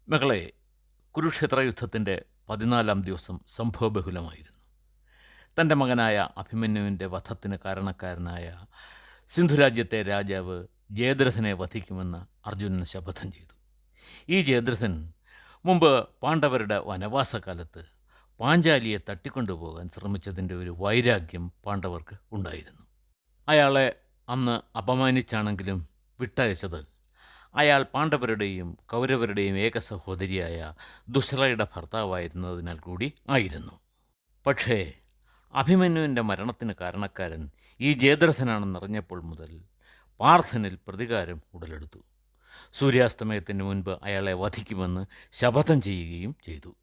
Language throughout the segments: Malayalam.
മകളെ, കുരുക്ഷേത്ര യുദ്ധത്തിൻ്റെ 14-ാം ദിവസം സംഭവബഹുലമായിരുന്നു. തൻ്റെ മകനായ അഭിമന്യുവിൻ്റെ വധത്തിന് കാരണക്കാരനായ സിന്ധുരാജ്യത്തെ രാജാവ് ജയദ്രഥനെ വധിക്കുമെന്ന് അർജുനൻ ശപഥം ചെയ്തു. ഈ ജയദ്രഥൻ മുമ്പ് പാണ്ഡവരുടെ വനവാസകാലത്ത് പാഞ്ചാലിയെ തട്ടിക്കൊണ്ടുപോകാൻ ശ്രമിച്ചതിൻ്റെ ഒരു വൈരാഗ്യം പാണ്ഡവർക്ക് ഉണ്ടായിരുന്നു. അയാളെ അന്ന് അപമാനിച്ചാണെങ്കിലും വിട്ടയച്ചത് അയാൾ പാണ്ഡവരുടെയും കൗരവരുടെയും ഏക സഹോദരിയായ ദുശ്ശളയുടെ ഭർത്താവായിരുന്നതിനാൽ കൂടി ആയിരുന്നു. പക്ഷേ അഭിമന്യുവിൻ്റെ മരണത്തിന് കാരണക്കാരൻ ഈ ജയദ്രഥനാണെന്നറിഞ്ഞപ്പോൾ മുതൽ പാർത്ഥനിൽ പ്രതികാരം ഉടലെടുത്തു. സൂര്യാസ്തമയത്തിന് മുൻപ് അയാളെ വധിക്കുമെന്ന് ശപഥം ചെയ്യുകയും ചെയ്തു.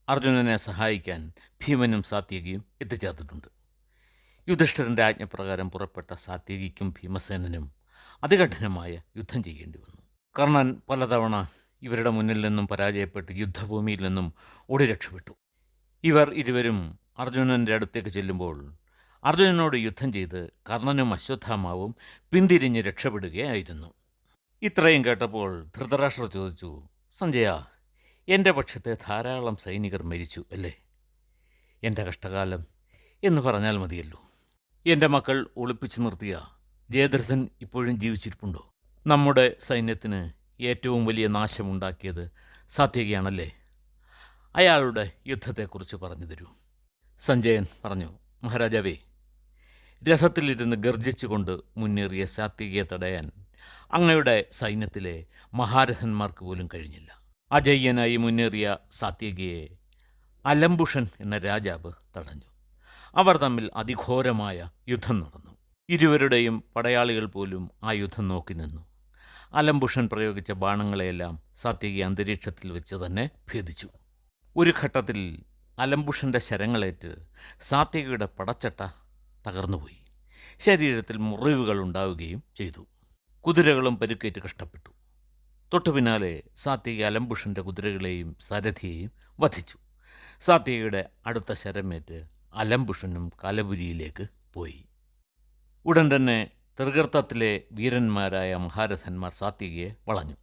അർജുനനെ സഹായിക്കാൻ ഭീമനും സാത്യകിയും എത്തിച്ചേർത്തിട്ടുണ്ട്. യുധിഷ്ഠിരൻ്റെ ആജ്ഞപ്രകാരം പുറപ്പെട്ട സാത്യകിക്കും ഭീമസേനനും അതികഠിനമായ യുദ്ധം ചെയ്യേണ്ടി വന്നു. കർണൻ പലതവണ ഇവരുടെ മുന്നിൽ നിന്നും പരാജയപ്പെട്ട് യുദ്ധഭൂമിയിൽ നിന്നും ഓടി രക്ഷപ്പെട്ടു. ഇവർ ഇരുവരും അർജുനൻ്റെ അടുത്തേക്ക് ചെല്ലുമ്പോൾ അർജുനനോട് യുദ്ധം ചെയ്ത് കർണനും അശ്വത്ഥാമാവും പിന്തിരിഞ്ഞ് രക്ഷപ്പെടുകയായിരുന്നു. ഇത്രയും കേട്ടപ്പോൾ ധൃതരാഷ്ട്രർ ചോദിച്ചു, സഞ്ജയ, എൻ്റെ പക്ഷത്തെ ധാരാളം സൈനികർ മരിച്ചു അല്ലേ? എൻ്റെ കഷ്ടകാലം എന്ന് പറഞ്ഞാൽ മതിയല്ലോ. എൻ്റെ മക്കൾ ഒളിപ്പിച്ചു നിർത്തിയ ജയദ്രഥൻ ഇപ്പോഴും ജീവിച്ചിരിപ്പുണ്ടോ? നമ്മുടെ സൈന്യത്തിന് ഏറ്റവും വലിയ നാശമുണ്ടാക്കിയത് സാത്യകിയാണല്ലേ? അയാളുടെ യുദ്ധത്തെക്കുറിച്ച് പറഞ്ഞു തരൂ. സഞ്ജയൻ പറഞ്ഞു, മഹാരാജാവേ, രഥത്തിലിരുന്ന് ഗർജിച്ചുകൊണ്ട് മുന്നേറിയ സാത്യകിയെ തടയാൻ അങ്ങയുടെ സൈന്യത്തിലെ മഹാരഥന്മാർക്ക് പോലും കഴിഞ്ഞില്ല. അജയ്യനായി മുന്നേറിയ സാത്യകിയെ അലംബുഷൻ എന്ന രാജാവ് തടഞ്ഞു. അവർ തമ്മിൽ അതിഘോരമായ യുദ്ധം നടന്നു. ഇരുവരുടെയും പടയാളികൾ പോലും ആ യുദ്ധം നോക്കി നിന്നു. അലംബുഷൻ പ്രയോഗിച്ച ബാണങ്ങളെയെല്ലാം സാത്യകി അന്തരീക്ഷത്തിൽ വെച്ച് തന്നെ ഭേദിച്ചു. ഒരു ഘട്ടത്തിൽ അലംബുഷൻ്റെ ശരങ്ങളേറ്റ് സാത്യകിയുടെ പടച്ചട്ട തകർന്നുപോയി. ശരീരത്തിൽ മുറിവുകൾ ഉണ്ടാവുകയും ചെയ്തു. കുതിരകളും പരുക്കേറ്റ് കഷ്ടപ്പെട്ടു. തൊട്ടുപിന്നാലെ സാത്യകി അലംബുഷൻ്റെ കുതിരകളെയും സാരഥിയെയും വധിച്ചു. സാത്യകിയുടെ അടുത്ത ശരമേറ്റ് അലംബുഷനും കാലപുരിയിലേക്ക് പോയി. ഉടൻ തന്നെ തൃഗർത്തത്തിലെ വീരന്മാരായ മഹാരഥന്മാർ സാത്യകിയെ വളഞ്ഞു.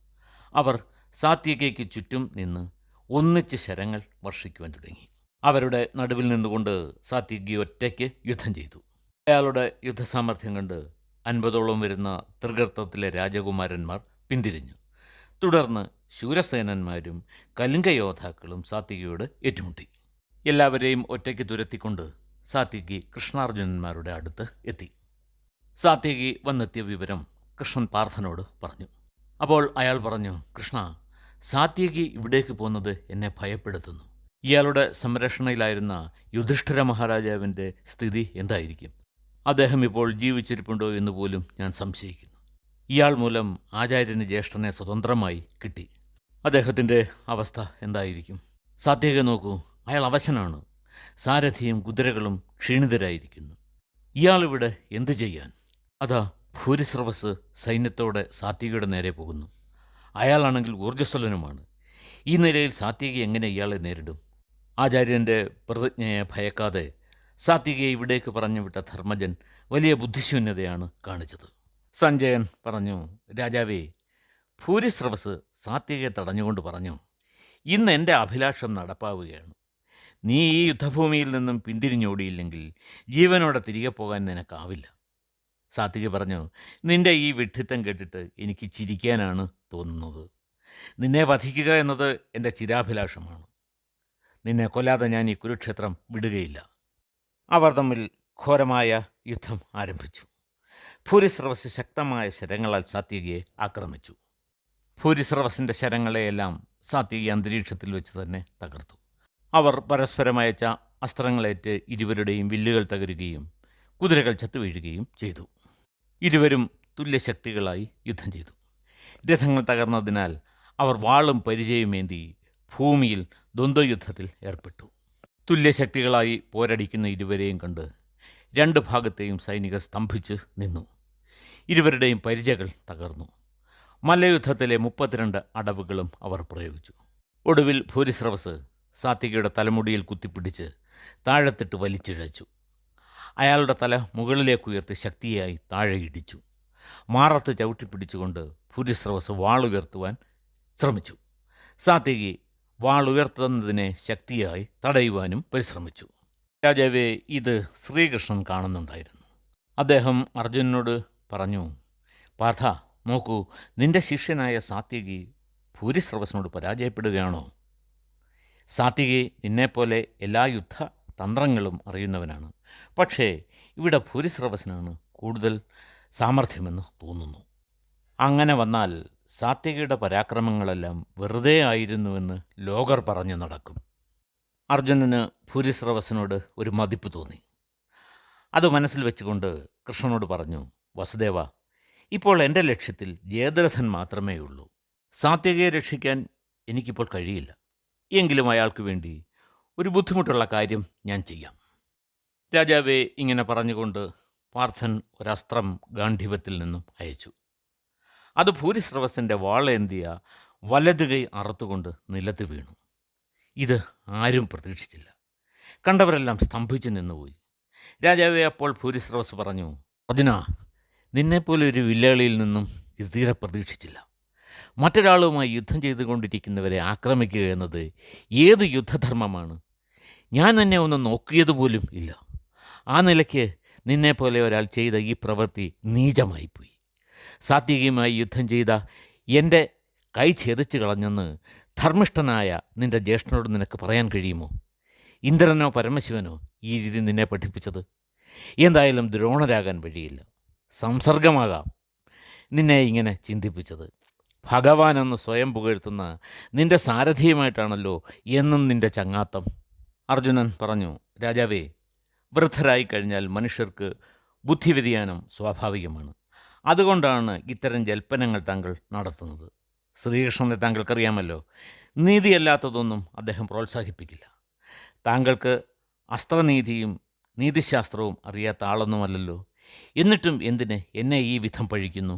അവർ സാത്യകിക്ക് ചുറ്റും നിന്ന് ഒന്നിച്ച് ശരങ്ങൾ വർഷിക്കുവാൻ തുടങ്ങി. അവരുടെ നടുവിൽ നിന്നുകൊണ്ട് സാത്യകി ഒറ്റയ്ക്ക് യുദ്ധം ചെയ്തു. അയാളുടെ യുദ്ധസാമർഥ്യം കണ്ട് 50ഓളം വരുന്ന തൃഗർത്തത്തിലെ രാജകുമാരന്മാർ പിന്തിരിഞ്ഞു. തുടർന്ന് ശൂരസേനന്മാരും കലിംഗയോദ്ധാക്കളും സാത്യകിയോട് ഏറ്റുമുട്ടി. എല്ലാവരെയും ഒറ്റയ്ക്ക് തുരത്തിക്കൊണ്ട് സാത്യകി കൃഷ്ണാർജുനന്മാരുടെ അടുത്ത് എത്തി. സാത്യകി വന്നെത്തിയ വിവരം കൃഷ്ണൻ പാർത്ഥനോട് പറഞ്ഞു. അപ്പോൾ അയാൾ പറഞ്ഞു, കൃഷ്ണ, സാത്യകി ഇവിടേക്ക് പോകുന്നത് എന്നെ ഭയപ്പെടുത്തുന്നു. ഇയാളുടെ സംരക്ഷണയിലായിരുന്ന യുധിഷ്ഠിര മഹാരാജാവിൻ്റെ സ്ഥിതി എന്തായിരിക്കും? അദ്ദേഹം ഇപ്പോൾ ജീവിച്ചിരിപ്പുണ്ടോ എന്ന് പോലും ഞാൻ സംശയിക്കുന്നു. ഇയാൾ മൂലം ആചാര്യന് ജ്യേഷ്ഠനെ സ്വതന്ത്രമായി കിട്ടി. അദ്ദേഹത്തിൻ്റെ അവസ്ഥ എന്തായിരിക്കും? സാത്യകി നോക്കൂ, അയാൾ അവശനാണ്. സാരഥിയും കുതിരകളും ക്ഷീണിതരായിരിക്കുന്നു. ഇയാളിവിടെ എന്തു ചെയ്യാൻ? അതാ ഭൂരിസ്രവസ് സൈന്യത്തോടെ സാത്യകിയുടെ നേരെ പോകുന്നു. അയാളാണെങ്കിൽ ഊർജ്ജസ്വലനുമാണ്. ഈ നിലയിൽ സാത്യകി എങ്ങനെ ഇയാളെ നേരിടും? ആചാര്യൻ്റെ പ്രതിജ്ഞയെ ഭയക്കാതെ സാത്യകിയെ ഇവിടേക്ക് പറഞ്ഞുവിട്ട ധർമ്മജൻ വലിയ ബുദ്ധിശൂന്യതയാണ് കാണിച്ചത്. സഞ്ജയൻ പറഞ്ഞു, രാജാവേ, ഭൂരിസ്രവസ് സാത്യകിയെ തടഞ്ഞുകൊണ്ട് പറഞ്ഞു, ഇന്ന് എൻ്റെ അഭിലാഷം നടപ്പാവുകയാണ്. നീ ഈ യുദ്ധഭൂമിയിൽ നിന്നും പിന്തിരിഞ്ഞോടിയില്ലെങ്കിൽ ജീവനോടെ തിരികെ പോകാൻ നിനക്കാവില്ല. സാത്യകി പറഞ്ഞു, നിന്റെ ഈ വിഡ്ഢിത്തം കേട്ടിട്ട് എനിക്ക് ചിരിക്കാനാണ് തോന്നുന്നത്. നിന്നെ വധിക്കുക എന്നത് എൻ്റെ ചിരാഭിലാഷമാണ്. നിന്നെ കൊല്ലാതെ ഞാൻ ഈ കുരുക്ഷേത്രം വിടുകയില്ല. അവർ തമ്മിൽ ഘോരമായ യുദ്ധം ആരംഭിച്ചു. ഭൂരിസ്രവസ് ശക്തമായ ശരങ്ങളാൽ സാത്യകിയെ ആക്രമിച്ചു. ഭൂരിസ്രവസിൻ്റെ ശരങ്ങളെയെല്ലാം സാത്യകി അന്തരീക്ഷത്തിൽ വെച്ച് തന്നെ തകർത്തു. അവർ പരസ്പരം അയച്ച അസ്ത്രങ്ങളേറ്റ് ഇരുവരുടെയും വില്ലുകൾ തകരുകയും കുതിരകൾ ചത്തുവീഴുകയും ചെയ്തു. ഇരുവരും തുല്യശക്തികളായി യുദ്ധം ചെയ്തു. രഥങ്ങൾ തകർന്നതിനാൽ അവർ വാളും പരിചയുമേന്തി ഭൂമിയിൽ ദ്വന്ദ്വയുദ്ധത്തിൽ ഏർപ്പെട്ടു. തുല്യശക്തികളായി പോരടിക്കുന്ന ഇരുവരെയും കണ്ട് രണ്ട് ഭാഗത്തെയും സൈനികർ സ്തംഭിച്ച് നിന്നു. ഇരുവരുടെയും പരിചകൾ തകർന്നു. മല്ലയുദ്ധത്തിലെ 32 അടവുകളും അവർ പ്രയോഗിച്ചു. ഒടുവിൽ ഭൂരിസ്രവസ് സാത്യകിയുടെ തലമുടിയിൽ കുത്തിപ്പിടിച്ച് താഴത്തിട്ട് വലിച്ചിഴച്ചു. അയാളുടെ തല മുകളിലേക്കുയർത്തി ശക്തിയായി താഴെ ഇടിച്ചു. മാറത്ത് ചവിട്ടിപ്പിടിച്ചുകൊണ്ട് ഭൂരിസ്രവസ് വാളുയർത്തുവാൻ ശ്രമിച്ചു. സാത്യകി വാൾ ഉയർത്തുന്നതിനെ ശക്തിയായി തടയുവാനും പരിശ്രമിച്ചു. രാജാവേ, ഇത് ശ്രീകൃഷ്ണൻ കാണുന്നുണ്ടായിരുന്നു. അദ്ദേഹം അർജുനനോട് പറഞ്ഞു, പാർത്ഥ, നോക്കൂ, നിന്റെ ശിഷ്യനായ സാത്യകി ഭൂരിശ്രവസിനോട് പരാജയപ്പെടുകയാണോ? സാത്യകി നിന്നെപ്പോലെ എല്ലാ യുദ്ധ തന്ത്രങ്ങളും അറിയുന്നവനാണ്. പക്ഷേ ഇവിടെ ഭൂരിശ്രവസിനാണ് കൂടുതൽ സാമർഥ്യമെന്ന് തോന്നുന്നു. അങ്ങനെ വന്നാൽ സാത്യകിയുടെ പരാക്രമങ്ങളെല്ലാം വെറുതെ ആയിരുന്നുവെന്ന് ലോകർ പറഞ്ഞു നടക്കും. അർജുനന് ഭൂരിശ്രവസിനോട് ഒരു മതിപ്പ് തോന്നി. അത് മനസ്സിൽ വെച്ചുകൊണ്ട് കൃഷ്ണനോട് പറഞ്ഞു, വസുദേവ, ഇപ്പോൾ എൻ്റെ ലക്ഷ്യത്തിൽ ജയദ്രഥൻ മാത്രമേ ഉള്ളൂ. സാത്യകിയെ രക്ഷിക്കാൻ എനിക്കിപ്പോൾ കഴിയില്ല. എങ്കിലും അയാൾക്ക് വേണ്ടി ഒരു ബുദ്ധിമുട്ടുള്ള കാര്യം ഞാൻ ചെയ്യാം. രാജാവേ, ഇങ്ങനെ പറഞ്ഞുകൊണ്ട് പാർത്ഥൻ ഒരസ്ത്രം ഗാണ്ഡീവത്തിൽ നിന്നും അയച്ചു. അത് ഭൂരിശ്രവസിൻ്റെ വാളേന്തിയ വലതുകൈ അറുത്തുകൊണ്ട് നിലത്ത് വീണു. ഇത് ആരും പ്രതീക്ഷിച്ചില്ല. കണ്ടവരെല്ലാം സ്തംഭിച്ചു നിന്നുപോയി. രാജാവേ, അപ്പോൾ ഭൂരിശ്രവസ് പറഞ്ഞു, അർജുന, നിന്നെപ്പോലെ ഒരു വില്ലാളിയിൽ നിന്നും ഇത് തീരെ പ്രതീക്ഷിച്ചില്ല. മറ്റൊരാളുമായി യുദ്ധം ചെയ്തുകൊണ്ടിരിക്കുന്നവരെ ആക്രമിക്കുക എന്നത് ഏത് യുദ്ധധർമ്മമാണ്? ഞാൻ നിന്നെ ഒന്ന് നോക്കിയതുപോലും ഇല്ല. ആ നിലയ്ക്ക് നിന്നെപ്പോലെ ഒരാൾ ചെയ്ത ഈ പ്രവൃത്തി നീചമായിപ്പോയി. സാത്വികമായി യുദ്ധം ചെയ്ത എൻ്റെ കൈ ഛേദിച്ചു കളഞ്ഞെന്ന് ധർമ്മിഷ്ഠനായ നിൻ്റെ ജ്യേഷ്ഠനോട് നിനക്ക് പറയാൻ കഴിയുമോ? ഇന്ദ്രനോ പരമശിവനോ ഈ രീതി നിന്നെ പഠിപ്പിച്ചത്? എന്തായാലും ദ്രോണരാകാൻ വഴിയില്ല. സംസർഗമാകാം നിന്നെ ഇങ്ങനെ ചിന്തിപ്പിച്ചത്. ഭഗവാനെന്ന് സ്വയം പുകഴ്ത്തുന്ന നിൻ്റെ സാരഥിയുമായിട്ടാണല്ലോ എന്നും നിൻ്റെ ചങ്ങാത്തം. അർജുനൻ പറഞ്ഞു, രാജാവേ, വൃദ്ധരായി കഴിഞ്ഞാൽ മനുഷ്യർക്ക് ബുദ്ധിവ്യതിയാനം സ്വാഭാവികമാണ്. അതുകൊണ്ടാണ് ഇത്തരം ജൽപ്പനങ്ങൾ താങ്കൾ നടത്തുന്നത്. ശ്രീകൃഷ്ണനെ താങ്കൾക്കറിയാമല്ലോ. നീതിയല്ലാത്തതൊന്നും അദ്ദേഹം പ്രോത്സാഹിപ്പിക്കില്ല. താങ്കൾക്ക് അസ്ത്രനീതിയും നീതിശാസ്ത്രവും അറിയാത്ത ആളൊന്നുമല്ലല്ലോ. എന്നിട്ടും എന്തിന് എന്നെ ഈ വിധം പഴിക്കുന്നു?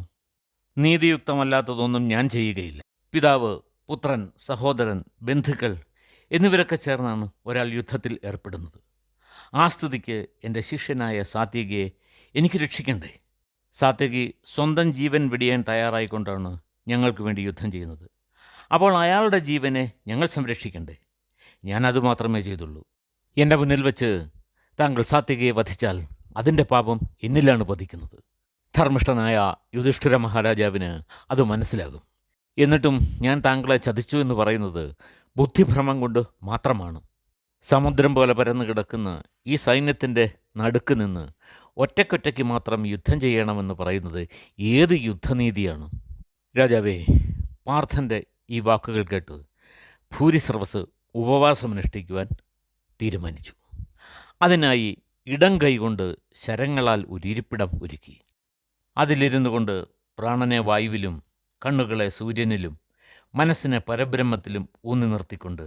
നീതിയുക്തമല്ലാത്തതൊന്നും ഞാൻ ചെയ്യുകയില്ല. പിതാവ്, പുത്രൻ, സഹോദരൻ, ബന്ധുക്കൾ എന്നിവരൊക്കെ ചേർന്നാണ് ഒരാൾ യുദ്ധത്തിൽ ഏർപ്പെടുന്നത്. ആ സ്ഥിതിക്ക് എൻ്റെ ശിഷ്യനായ സാത്യകിയെ എനിക്ക് രക്ഷിക്കണ്ടേ? സാത്യകി സ്വന്തം ജീവൻ വെടിയാൻ തയ്യാറായിക്കൊണ്ടാണ് ഞങ്ങൾക്ക് വേണ്ടി യുദ്ധം ചെയ്യുന്നത്. അപ്പോൾ അയാളുടെ ജീവനെ ഞങ്ങൾ സംരക്ഷിക്കണ്ടേ? ഞാൻ അതുമാത്രമേ ചെയ്തുള്ളൂ. എൻ്റെ മുന്നിൽ വെച്ച് താങ്കൾ സാത്യകിയെ വധിച്ചാൽ അതിൻ്റെ പാപം എന്നിലാണ് പതിക്കുന്നത്. ധർമ്മിഷ്ഠനായ യുധിഷ്ഠിര മഹാരാജാവിന് അത് മനസ്സിലാകും. എന്നിട്ടും ഞാൻ താങ്കളെ ചതിച്ചു എന്ന് പറയുന്നത് ബുദ്ധിഭ്രമം കൊണ്ട് മാത്രമാണ്. സമുദ്രം പോലെ പരന്നു കിടക്കുന്ന ഈ സൈന്യത്തിൻ്റെ നടുക്ക് നിന്ന് ഒറ്റയ്ക്കൊറ്റയ്ക്ക് മാത്രം യുദ്ധം ചെയ്യണമെന്ന് പറയുന്നത് ഏത് യുദ്ധനീതിയാണ്? രാജാവേ, പാർത്ഥൻ്റെ ഈ വാക്കുകൾ കേട്ട് ഭൂരിശ്രവസ് ഉപവാസമനുഷ്ഠിക്കുവാൻ തീരുമാനിച്ചു. അതിനായി ഇടം കൈകൊണ്ട് ശരങ്ങളാൽ ഒരു ഇരിപ്പിടം ഒരുക്കി. അതിലിരുന്നു കൊണ്ട് പ്രാണനെ വായുവിലും കണ്ണുകളെ സൂര്യനിലും മനസ്സിനെ പരബ്രഹ്മത്തിലും ഊന്നി നിർത്തിക്കൊണ്ട്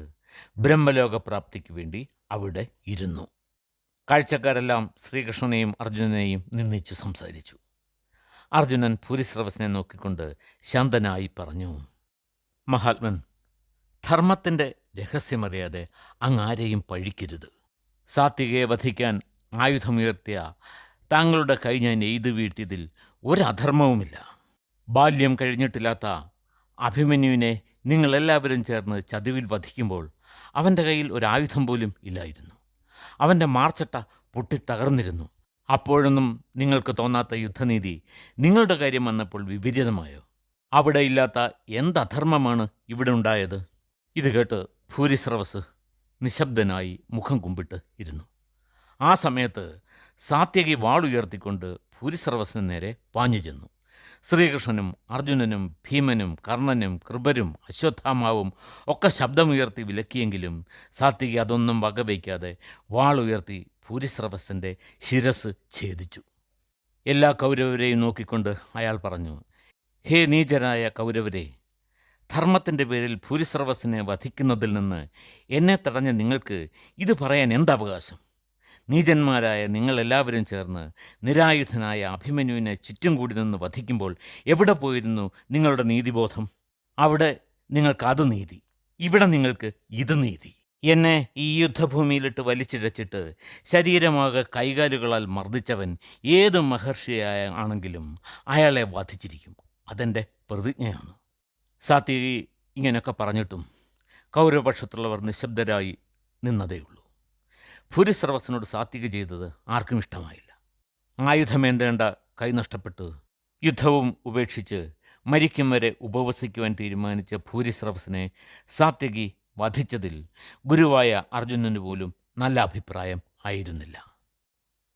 ബ്രഹ്മലോകപ്രാപ്തിക്ക് വേണ്ടി അവിടെ ഇരുന്നു. കാഴ്ചക്കാരെല്ലാം ശ്രീകൃഷ്ണനെയും അർജുനനെയും നിന്ദിച്ചു സംസാരിച്ചു. അർജുനൻ ഭൂരിശ്രവസിനെ നോക്കിക്കൊണ്ട് ശാന്തനായി പറഞ്ഞു, മഹാത്മൻ, ധർമ്മത്തിൻ്റെ രഹസ്യമറിയാതെ അങ്ങാരെയും പഴിക്കരുത്. സാത്വികയെ വധിക്കാൻ ആയുധമുയർത്തിയ താങ്കളുടെ കൈ ഞാൻ എയ്തു വീഴ്ത്തിയതിൽ ഒരധർമ്മവുമില്ല. ബാല്യം കഴിഞ്ഞിട്ടില്ലാത്ത അഭിമന്യുവിനെ നിങ്ങളെല്ലാവരും ചേർന്ന് ചതിവിൽ വധിക്കുമ്പോൾ അവൻ്റെ കയ്യിൽ ഒരായുധം പോലും ഇല്ലായിരുന്നു. അവൻ്റെ മാർച്ചട്ട പൊട്ടിത്തകർന്നിരുന്നു. അപ്പോഴൊന്നും നിങ്ങൾക്ക് തോന്നാത്ത യുദ്ധനീതി നിങ്ങളുടെ കാര്യം വന്നപ്പോൾ വിപരീതമായോ? അവിടെ ഇല്ലാത്ത എന്തധർമ്മമാണ് ഇവിടെ ഉണ്ടായത്? ഇത് കേട്ട് ഭൂരിശ്രവസ് നിശബ്ദനായി മുഖം കുമ്പിട്ട് ഇരുന്നു. ആ സമയത്ത് സാത്യകി വാളുയർത്തിക്കൊണ്ട് ഭൂരിശ്രവസിന് നേരെ പാഞ്ഞു ചെന്നു. ശ്രീകൃഷ്ണനും അർജുനനും ഭീമനും കർണനും കൃപരും അശ്വത്ഥാമാവും ഒക്കെ ശബ്ദമുയർത്തി വിലക്കിയെങ്കിലും സാത്യകി അതൊന്നും വകവയ്ക്കാതെ വാളുയർത്തി ഭൂരിശ്രവസിൻ്റെ ശിരസ് ഛേദിച്ചു. എല്ലാ കൗരവരെയും നോക്കിക്കൊണ്ട് അയാൾ പറഞ്ഞു, ഹേ നീചരായ കൗരവരെ, ധർമ്മത്തിൻ്റെ പേരിൽ ഭൂരിശ്രവസിനെ വധിക്കുന്നതിൽ നിന്ന് എന്നെ തടഞ്ഞ നിങ്ങൾക്ക് ഇത് പറയാൻ എന്തവകാശം? നീചന്മാരായ നിങ്ങളെല്ലാവരും ചേർന്ന് നിരായുധനായ അഭിമന്യുവിനെ ചുറ്റും കൂടി നിന്ന് വധിക്കുമ്പോൾ എവിടെ പോയിരുന്നു നിങ്ങളുടെ നീതിബോധം? അവിടെ നിങ്ങൾക്ക് അത് നീതി, ഇവിടെ നിങ്ങൾക്ക് ഇത് നീതി. എന്നെ ഈ യുദ്ധഭൂമിയിലിട്ട് വലിച്ചിഴച്ചിട്ട് ശരീരമാകെ കൈകാലുകളാൽ മർദ്ദിച്ചവൻ ഏത് മഹർഷിയായ ആണെങ്കിലും അയാളെ വധിച്ചിരിക്കും. അതെൻ്റെ പ്രതിജ്ഞയാണ്. സാത്വികി ഇങ്ങനെയൊക്കെ പറഞ്ഞിട്ടും കൗരവപക്ഷത്തുള്ളവർ നിശബ്ദരായി നിന്നതേയുള്ളൂ. ഭൂരിശ്രവസിനോട് സാത്വിക ചെയ്തത് ആർക്കും ഇഷ്ടമായില്ല. ആയുധമേന്തേണ്ട കൈ നഷ്ടപ്പെട്ട് യുദ്ധവും ഉപേക്ഷിച്ച് മരിക്കും വരെ ഉപവസിക്കുവാൻ തീരുമാനിച്ച ഭൂരിശ്രവസിനെ സാത്യകി വധിച്ചതിൽ ഗുരുവായ അർജുനന് പോലും നല്ല അഭിപ്രായം ആയിരുന്നില്ല.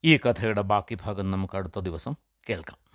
ഈ കഥയുടെ ബാക്കി ഭാഗം നമുക്ക് അടുത്ത ദിവസം കേൾക്കാം.